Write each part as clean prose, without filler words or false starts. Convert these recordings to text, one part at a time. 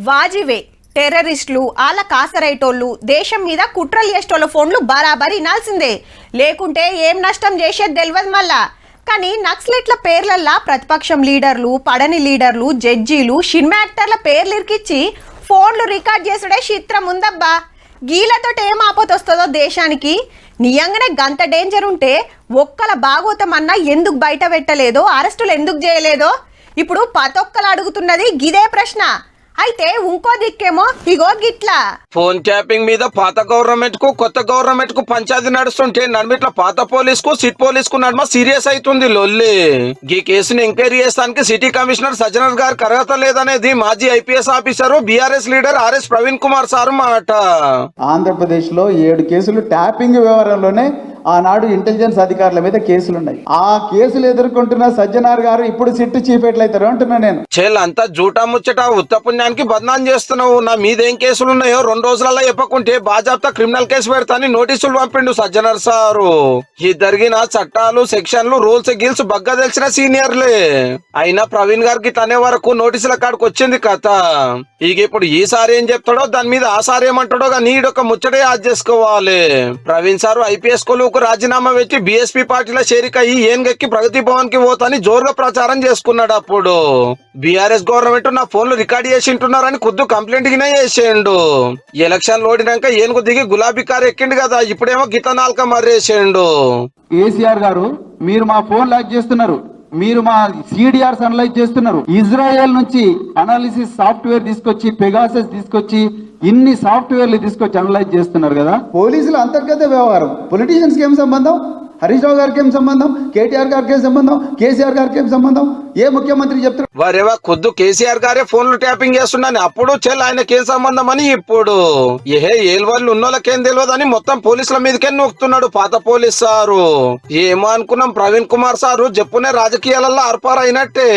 వాజివే టెర్రరిస్టులు ఆళ్ళ కాసరైటోళ్ళు దేశం మీద కుట్రలు చేసేటోళ్ళ ఫోన్లు బరాబర్ ఇనాల్సిందే, లేకుంటే ఏం నష్టం చేసేది తెలియదు మళ్ళా. కానీ నక్సలెట్ల పేర్లల్లా ప్రతిపక్షం లీడర్లు, పడని లీడర్లు, జడ్జీలు, సినిమా యాక్టర్ల పేర్లు ఇరికిచ్చి ఫోన్లు రికార్డ్ చేసుడే చిత్రం ఉందబ్బా. గీలతో ఏం ఆపదొస్తుందో దేశానికి. నిజంగానే గంత డేంజర్ ఉంటే ఒక్కల భాగోతం అన్నా ఎందుకు బయట పెట్టలేదో, అరెస్టులు ఎందుకు చేయలేదో ఇప్పుడు పతొక్కలు అడుగుతున్నది గిదే ప్రశ్న. అయితే ఇంకో దిక్కేమో ఇగో గిట్లా ఫోన్ ట్యాపింగ్ మీద పాత గవర్నమెంట్ కు కొత్త గవర్నమెంట్ కు పంచాయతీ నడుస్తుంటే నడిమిట్ల పాత పోలీస్ కు సిట్ పోలీస్ కు నడుమ సీరియస్ అవుతుంది లొల్లి. ఈ కేసుని ఎంక్వైరీ చేస్తానికి సిటీ కమిషనర్ సజ్జనర్ గారికి అర్హత లేదనేది మాజీ IPS officer BRS leader RS Praveen Kumar sir మాట. ఆంధ్రప్రదేశ్ లో 7 కేసులు ట్యాపింగ్ వ్యవహారంలోనే ఆనాడు ఇంటెలిజెన్స్ అధికారుల మీద కేసులున్నాయి. ఆ కేసులు ఎదుర్కొంటున్న సజ్జనార్ గారు ఇప్పుడు సిట్ చీఫ్ ఎట్లయితారు అంటున్నా నేను. అంతా జూటా ముచ్చట ఉత్తపుణ్యానికి బదనాం చేస్తున్నావు. నా మీదేం కేసులు ఉన్నాయో 2 రోజులలో చెప్పకుంటే బాజాప్తా క్రిమినల్ కేసు పెడతాని నోటీసులు పంపిండు సజ్జనర్ సారు. ఈ జరిగిన చట్టాలు, సెక్షన్లు, రూల్స్ గిల్స్ బగ్గా తెలిసిన సీనియర్లే. అయినా ప్రవీణ్ గారికి తనే వరకు నోటీసుల కాడికి వచ్చింది కథ. ఇక ఇప్పుడు ఈసారి ఏం చెప్తాడో దాని మీద ఆ సారి ఏమంటాడో కానీ ఈడొక ముచ్చటే యాద్ చేసుకోవాలి. ప్రవీణ్ సారు ఐపీఎస్ కొలువుకు రాజీనామా పెట్టి బీఎస్పీ పార్టీలో చేరికయ్యి ఏన్గెక్కి ప్రగతి భవన్ కి పోతాని జోరుగా ప్రచారం చేసుకున్నాడు. అప్పుడు బీఆర్ఎస్ గవర్నమెంట్ నా ఫోన్లు రికార్డ్ చేసింటున్నారని కొద్దు కంప్లైంట్ గినే చేసేయండు. ఎలక్షన్ ఓడినాక ఏనుగు దిగి గులాబీ కారు ఎక్కిండు కదా, ఇప్పుడేమో గిత నాల్క మర్రేసేయండు. కేసీఆర్ గారు మీరు మా ఫోన్ లాక్ చేస్తున్నారు, మీరు మా సిడిఆర్స్ అనలైజ్ చేస్తున్నారు. ఇజ్రాయెల్ నుంచి అనాలిసిస్ సాఫ్ట్వేర్ తీసుకొచ్చి, పెగాసస్ తీసుకొచ్చి, ఇన్ని సాఫ్ట్వేర్లు తీసుకొచ్చి అనలైజ్ చేస్తున్నారు కదా. పోలీసుల అంతర్గత వ్యవహారం, పొలిటీషియన్స్ కి ఏం సంబంధం? హరీష్ రావు గారికి ఏం సంబంధం? కేటీఆర్ గారికి ఏం సంబంధం? కేసీఆర్ గారికి ఏం సంబంధం? ఏ ముఖ్యమంత్రి చెప్తారు? వారేవా ఖుద్దు కేసీఆర్ గారే ఫోన్లు ట్యాపింగ్ చేస్తున్నాను అప్పుడు ఆయనకేం సంబంధం అని ఇప్పుడు ఏళ్ళు ఉన్నోళ్ళకేం తెలియదు అని మొత్తం పోలీసుల మీదకే నొక్కుతున్నాడు పాత పోలీస్ సారు. ఏమో అనుకున్నాం ప్రవీణ్ కుమార్ సారు చెప్పునే రాజకీయాలలో అర్పారైనట్టే.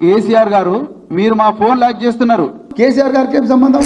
కేసీఆర్ గారు మీరు మా ఫోన్ లాక్ చేస్తున్నారు, కేసీఆర్ గారికి ఏం సంబంధం?